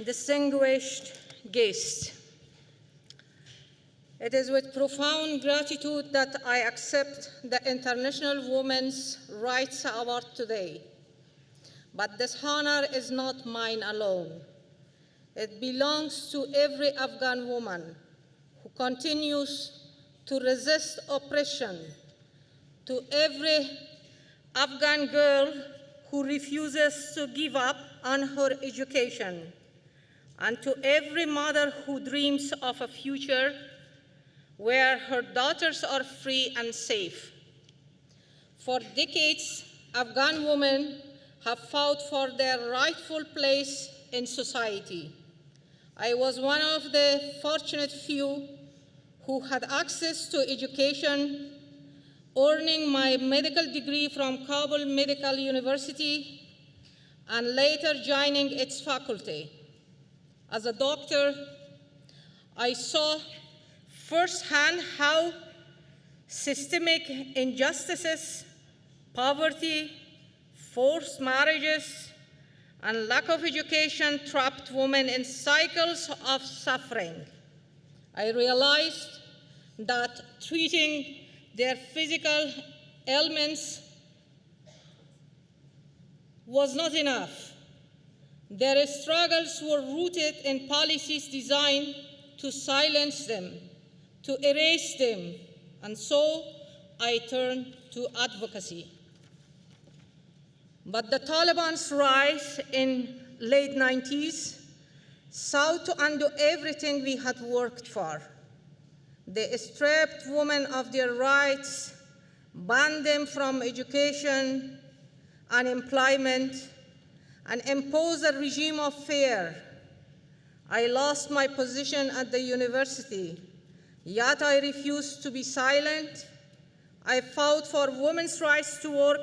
distinguished guests, it is with profound gratitude that I accept the International Women's Rights Award today. But this honor is not mine alone. It belongs to every Afghan woman who continues to resist oppression, to every Afghan girl who refuses to give up on her education, and to every mother who dreams of a future where her daughters are free and safe. For decades, Afghan women have fought for their rightful place in society. I was one of the fortunate few who had access to education, earning my medical degree from Kabul Medical University and later joining its faculty. As a doctor, I saw firsthand how systemic injustices, poverty, forced marriages, and lack of education trapped women in cycles of suffering. I realized that treating their physical ailments was not enough. Their struggles were rooted in policies designed to silence them, to erase them, and so I turned to advocacy. But the Taliban's rise in late 90s sought to undo everything we had worked for. They stripped women of their rights, banned them from education and employment, and imposed a regime of fear. I lost my position at the university, yet I refused to be silent. I fought for women's rights to work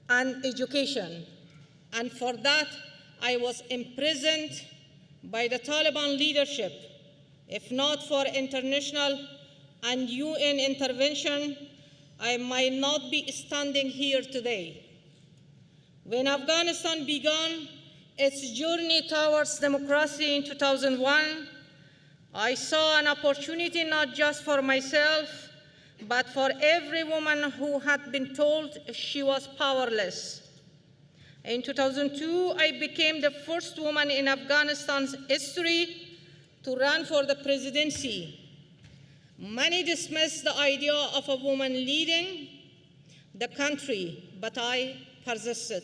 and education, and for that I was imprisoned by the Taliban leadership. If not for international and UN intervention, I might not be standing here today. When Afghanistan began its journey towards democracy in 2001, I saw an opportunity not just for myself, but for every woman who had been told she was powerless. In 2002, I became the first woman in Afghanistan's history to run for the presidency. Many dismissed the idea of a woman leading the country, but I persisted.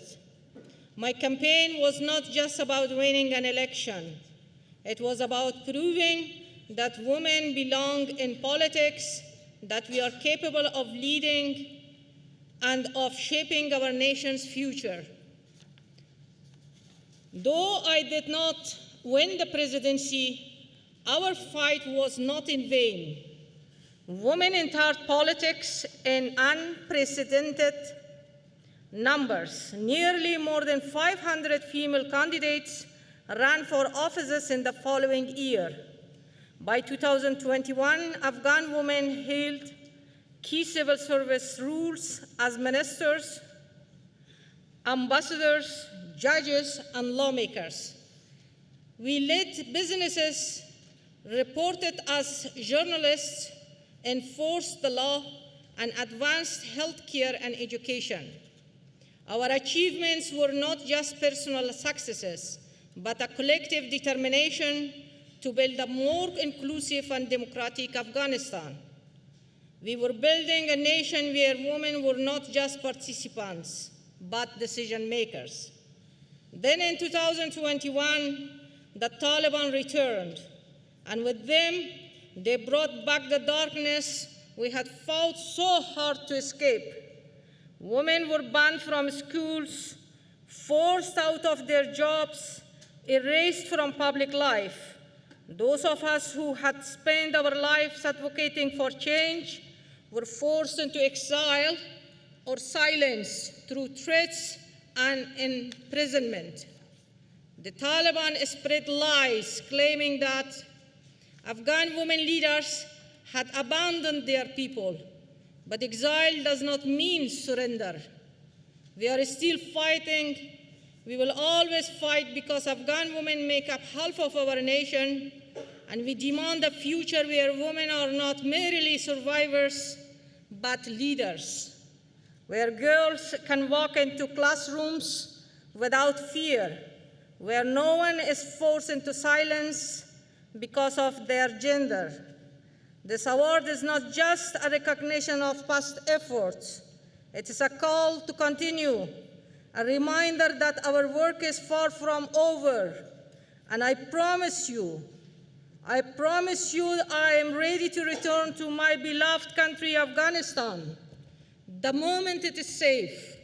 My campaign was not just about winning an election. It was about proving that women belong in politics, that we are capable of leading and of shaping our nation's future. Though I did not win the presidency, our fight was not in vain. Women entered politics in unprecedented numbers. Nearly more than 500 female candidates ran for offices in the following year. By 2021, Afghan women held key civil service roles as ministers, ambassadors, judges, and lawmakers. We led businesses, reported as journalists, enforced the law, and advanced healthcare and education. Our achievements were not just personal successes, but a collective determination to build a more inclusive and democratic Afghanistan. We were building a nation where women were not just participants, but decision makers. Then in 2021, the Taliban returned, and with them, they brought back the darkness we had fought so hard to escape. Women were banned from schools, forced out of their jobs, erased from public life. Those of us who had spent our lives advocating for change were forced into exile or silence through threats and imprisonment. The Taliban spread lies claiming that Afghan women leaders had abandoned their people, but exile does not mean surrender. We are still fighting We will always fight because Afghan women make up half of our nation, and we demand a future where women are not merely survivors, but leaders, where girls can walk into classrooms without fear, where no one is forced into silence because of their gender. This award is not just a recognition of past efforts. It is a call to continue, a reminder that our work is far from over. And I promise you, I am ready to return to my beloved country, Afghanistan, the moment it is safe.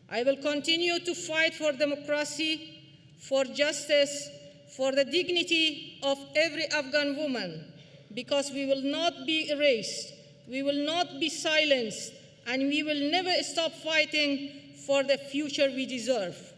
I will continue to fight for democracy, for justice, for the dignity of every Afghan woman, because we will not be erased, we will not be silenced, and we will never stop fighting for the future we deserve.